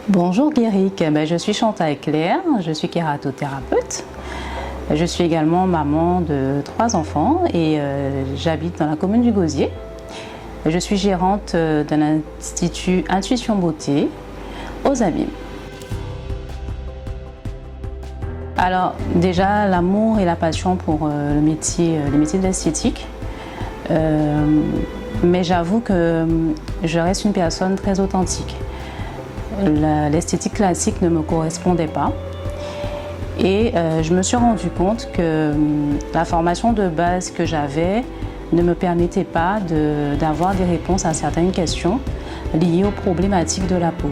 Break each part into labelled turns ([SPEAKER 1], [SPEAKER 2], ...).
[SPEAKER 1] Bonjour Guéric, je suis Chantal Claire, je suis kératothérapeute. Je suis également maman de 3 enfants et j'habite dans la commune du Gosier. Je suis gérante d'un institut Intuition Beauté aux Abîmes. Alors déjà l'amour et la passion pour le métier de l'esthétique. Mais j'avoue que je reste une personne très authentique. L'esthétique classique ne me correspondait pas et je me suis rendu compte que la formation de base que j'avais ne me permettait pas d'avoir des réponses à certaines questions liées aux problématiques de la peau.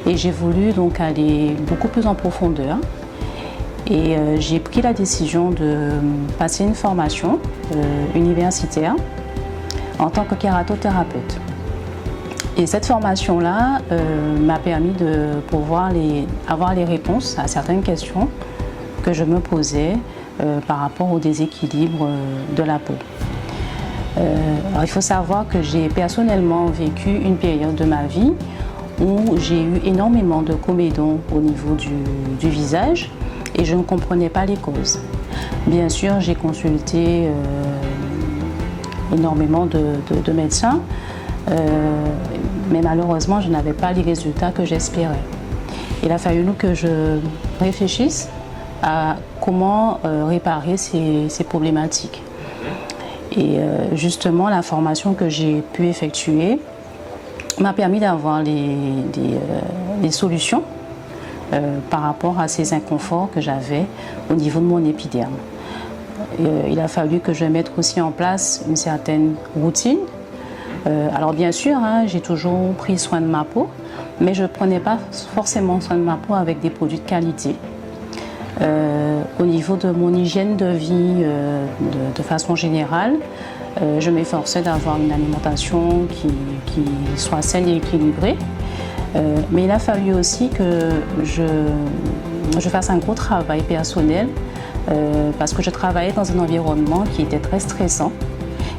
[SPEAKER 1] Et j'ai voulu donc aller beaucoup plus en profondeur et j'ai pris la décision de passer une formation universitaire en tant que kératothérapeute. Et cette formation-là m'a permis de pouvoir avoir les réponses à certaines questions que je me posais par rapport au déséquilibre de la peau. Alors il faut savoir que j'ai personnellement vécu une période de ma vie où j'ai eu énormément de comédons au niveau du visage et je ne comprenais pas les causes. Bien sûr, j'ai consulté énormément de médecins. Mais malheureusement, je n'avais pas les résultats que j'espérais. Il a fallu que je réfléchisse à comment réparer ces problématiques. Et justement, la formation que j'ai pu effectuer m'a permis d'avoir les solutions par rapport à ces inconforts que j'avais au niveau de mon épiderme. Il a fallu que je mette aussi en place une certaine routine. Alors bien sûr, j'ai toujours pris soin de ma peau, mais je ne prenais pas forcément soin de ma peau avec des produits de qualité. Au niveau de mon hygiène de vie, de façon générale, je m'efforçais d'avoir une alimentation qui soit saine et équilibrée. Mais il a fallu aussi que je fasse un gros travail personnel parce que je travaillais dans un environnement qui était très stressant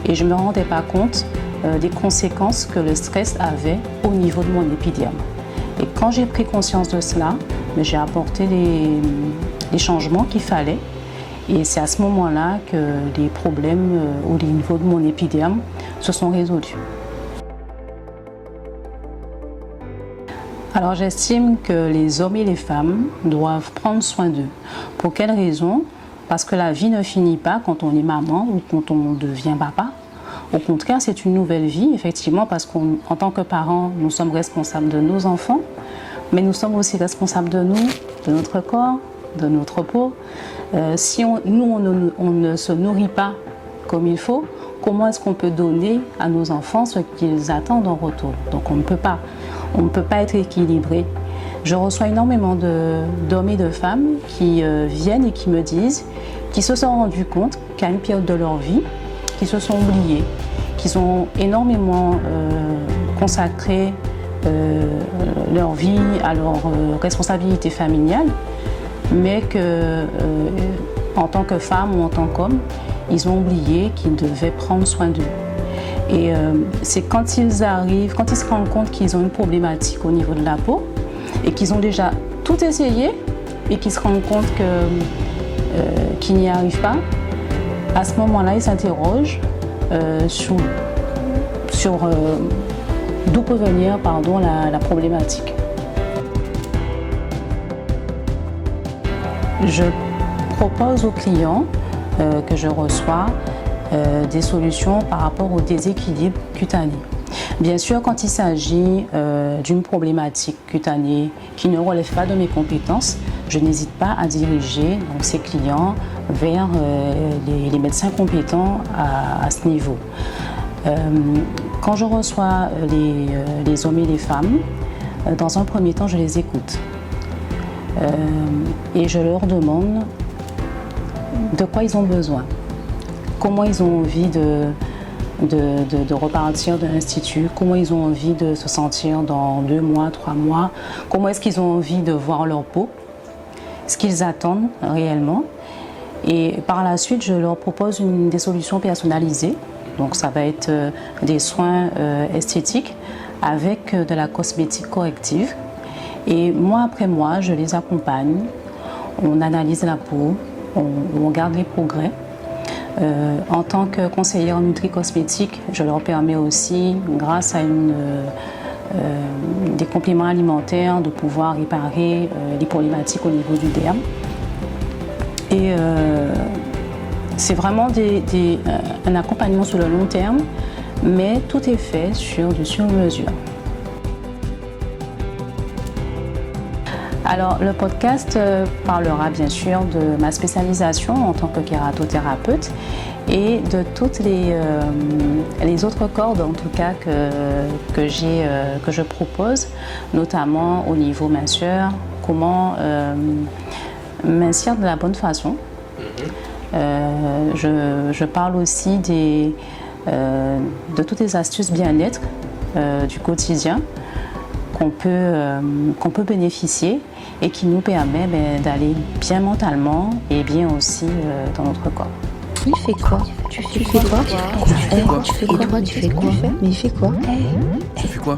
[SPEAKER 1] et je ne me rendais pas compte des conséquences que le stress avait au niveau de mon épiderme. Et quand j'ai pris conscience de cela, j'ai apporté les changements qu'il fallait. Et c'est à ce moment-là que les problèmes au niveau de mon épiderme se sont résolus. Alors j'estime que les hommes et les femmes doivent prendre soin d'eux. Pour quelle raison? Parce que la vie ne finit pas quand on est maman ou quand on devient papa. Au contraire, c'est une nouvelle vie, effectivement, parce qu'en tant que parents, nous sommes responsables de nos enfants, mais nous sommes aussi responsables de nous, de notre corps, de notre peau. Si on ne se nourrit pas comme il faut, comment est-ce qu'on peut donner à nos enfants ce qu'ils attendent en retour? Donc on ne peut pas être équilibré. Je reçois énormément d'hommes et de femmes qui viennent et qui me disent qu'ils se sont rendus compte qu'à une période de leur vie, qu'ils se sont oubliés, qu'ils ont énormément consacré leur vie à leur responsabilité familiale, mais en tant que femme ou en tant qu'homme, ils ont oublié qu'ils devaient prendre soin d'eux. Et c'est quand ils se rendent compte qu'ils ont une problématique au niveau de la peau et qu'ils ont déjà tout essayé et qu'ils se rendent compte qu'ils n'y arrivent pas, à ce moment-là, ils s'interrogent sur d'où peut venir la problématique. Je propose aux clients que je reçois des solutions par rapport au déséquilibre cutané. Bien sûr, quand il s'agit d'une problématique cutanée qui ne relève pas de mes compétences, je n'hésite pas à diriger donc, ces clients vers les médecins compétents à ce niveau. Quand je reçois les hommes et les femmes, dans un premier temps, je les écoute. Et je leur demande de quoi ils ont besoin, comment ils ont envie de repartir de l'institut, comment ils ont envie de se sentir dans 2 mois, 3 mois, comment est-ce qu'ils ont envie de voir leur peau, ce qu'ils attendent réellement. Et par la suite, je leur propose des solutions personnalisées. Donc ça va être des soins esthétiques avec de la cosmétique corrective. Et mois après mois, je les accompagne. On analyse la peau, on regarde les progrès. En tant que conseillère nutri-cosmétique, je leur permets aussi, grâce à des compléments alimentaires, de pouvoir réparer les problématiques au niveau du derme. Et c'est vraiment un accompagnement sur le long terme, mais tout est fait sur mesure. Alors, le podcast parlera bien sûr de ma spécialisation en tant que kératothérapeute et de toutes les autres cordes, en tout cas, que je propose, notamment au niveau minceur, comment mincir de la bonne façon. Je parle aussi de toutes les astuces bien-être du quotidien qu'on peut bénéficier et qui nous permet d'aller bien mentalement et bien aussi dans notre corps.
[SPEAKER 2] Il fait quoi? Tu fais quoi? Tu fais quoi? Tu fais quoi? Mais il fait quoi?
[SPEAKER 3] Tu fais quoi?